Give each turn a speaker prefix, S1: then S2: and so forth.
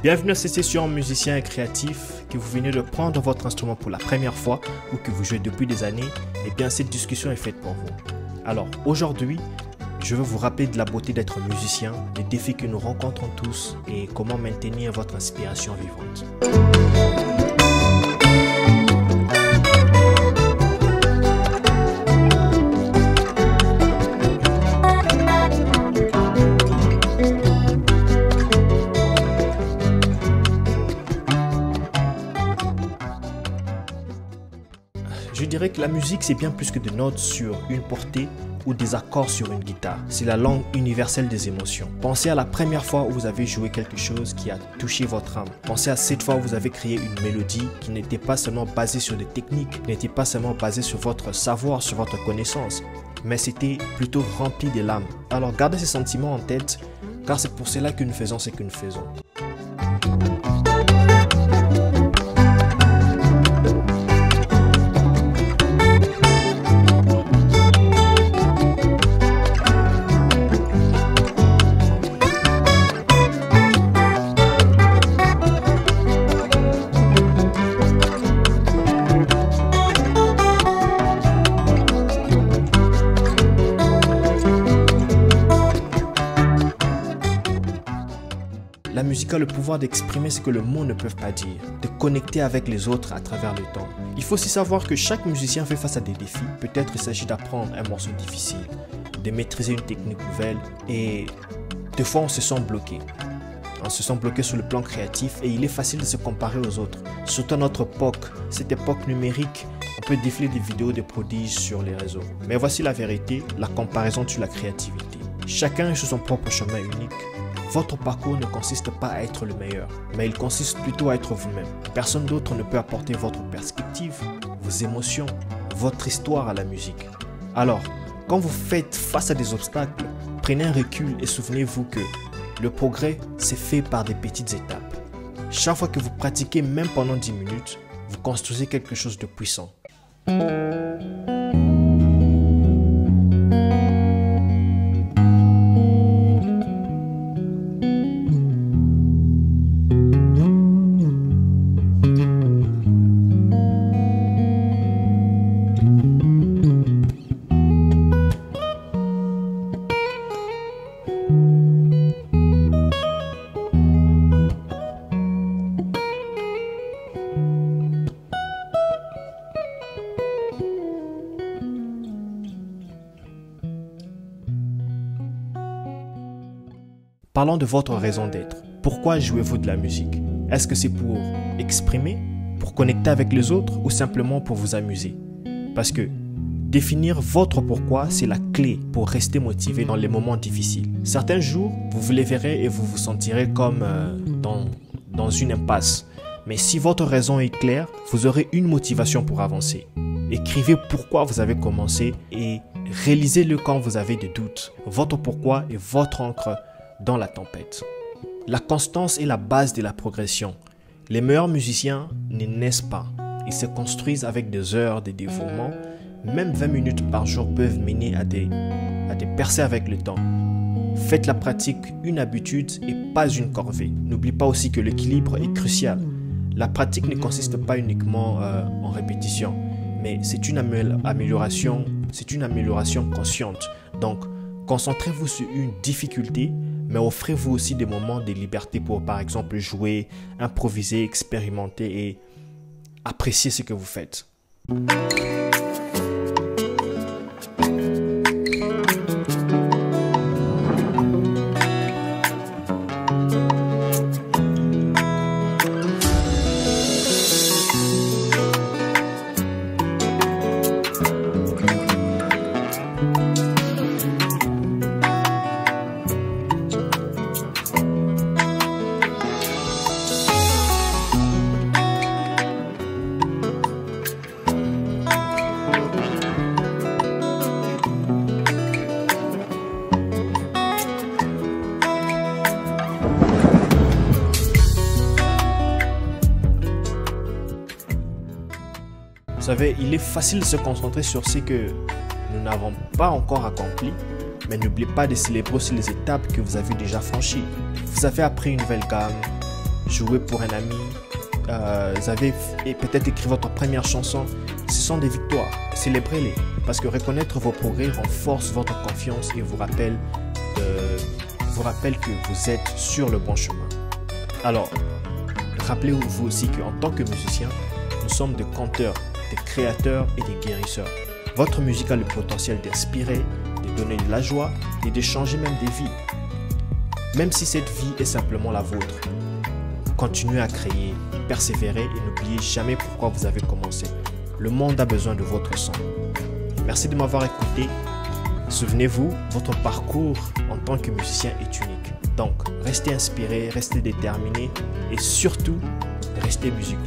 S1: Bienvenue à cette session musicien et créatif, que vous venez de prendre votre instrument pour la première fois ou que vous jouez depuis des années, et bien cette discussion est faite pour vous. Alors aujourd'hui, je veux vous rappeler de la beauté d'être musicien, des défis que nous rencontrons tous et comment maintenir votre inspiration vivante. Je dirais que la musique, c'est bien plus que des notes sur une portée ou des accords sur une guitare. C'est la langue universelle des émotions. Pensez à la première fois où vous avez joué quelque chose qui a touché votre âme. Pensez à cette fois où vous avez créé une mélodie qui n'était pas seulement basée sur des techniques, qui n'était pas seulement basée sur votre savoir, sur votre connaissance, mais c'était plutôt rempli de l'âme. Alors gardez ces sentiments en tête, car c'est pour cela que nous faisons ce que nous faisons. La musique a le pouvoir d'exprimer ce que le mot ne peut pas dire, de connecter avec les autres à travers le temps. Il faut aussi savoir que chaque musicien fait face à des défis. Peut-être il s'agit d'apprendre un morceau difficile, de maîtriser une technique nouvelle et des fois on se sent bloqué. On se sent bloqué sur le plan créatif et il est facile de se comparer aux autres. Surtout à notre époque, cette époque numérique, on peut défiler des vidéos de prodiges sur les réseaux. Mais voici la vérité, la comparaison tue la créativité. Chacun est sur son propre chemin unique. Votre parcours ne consiste pas à être le meilleur, mais il consiste plutôt à être vous-même. Personne d'autre ne peut apporter votre perspective, vos émotions, votre histoire à la musique. Alors, quand vous faites face à des obstacles, prenez un recul et souvenez-vous que le progrès s'est fait par des petites étapes. Chaque fois que vous pratiquez, même pendant 10 minutes, vous construisez quelque chose de puissant. Parlons de votre raison d'être. Pourquoi jouez-vous de la musique? Est-ce que c'est pour exprimer, pour connecter avec les autres ou simplement pour vous amuser? Parce que définir votre pourquoi, c'est la clé pour rester motivé dans les moments difficiles. Certains jours, vous vous lèverez et vous vous sentirez comme dans une impasse. Mais si votre raison est claire, vous aurez une motivation pour avancer. Écrivez pourquoi vous avez commencé et réalisez-le quand vous avez des doutes. Votre pourquoi est votre encre dans la tempête. La constance est la base de la progression. Les meilleurs musiciens ne naissent pas. Ils se construisent avec des heures de dévouement. Même 20 minutes par jour peuvent mener à des percées avec le temps. Faites la pratique une habitude et pas une corvée. N'oubliez pas aussi que l'équilibre est crucial. La pratique ne consiste pas uniquement en répétition, mais c'est une amélioration consciente. Donc, concentrez-vous sur une difficulté, mais offrez-vous aussi des moments de liberté pour, par exemple, jouer, improviser, expérimenter et apprécier ce que vous faites. Vous savez, il est facile de se concentrer sur ce que nous n'avons pas encore accompli, mais n'oubliez pas de célébrer aussi les étapes que vous avez déjà franchies. Vous avez appris une nouvelle gamme, joué pour un ami, vous avez peut-être écrit votre première chanson. Ce sont des victoires, célébrez-les, parce que reconnaître vos progrès renforce votre confiance et vous rappelle que vous êtes sur le bon chemin. Alors, rappelez-vous aussi qu'en tant que musicien, nous sommes des conteurs, des créateurs et des guérisseurs. Votre musique a le potentiel d'inspirer, de donner de la joie et de changer même des vies. Même si cette vie est simplement la vôtre, continuez à créer, persévérer et n'oubliez jamais pourquoi vous avez commencé. Le monde a besoin de votre son. Merci de m'avoir écouté. Souvenez-vous, votre parcours en tant que musicien est unique. Donc, restez inspiré, restez déterminé et surtout, restez musicaux.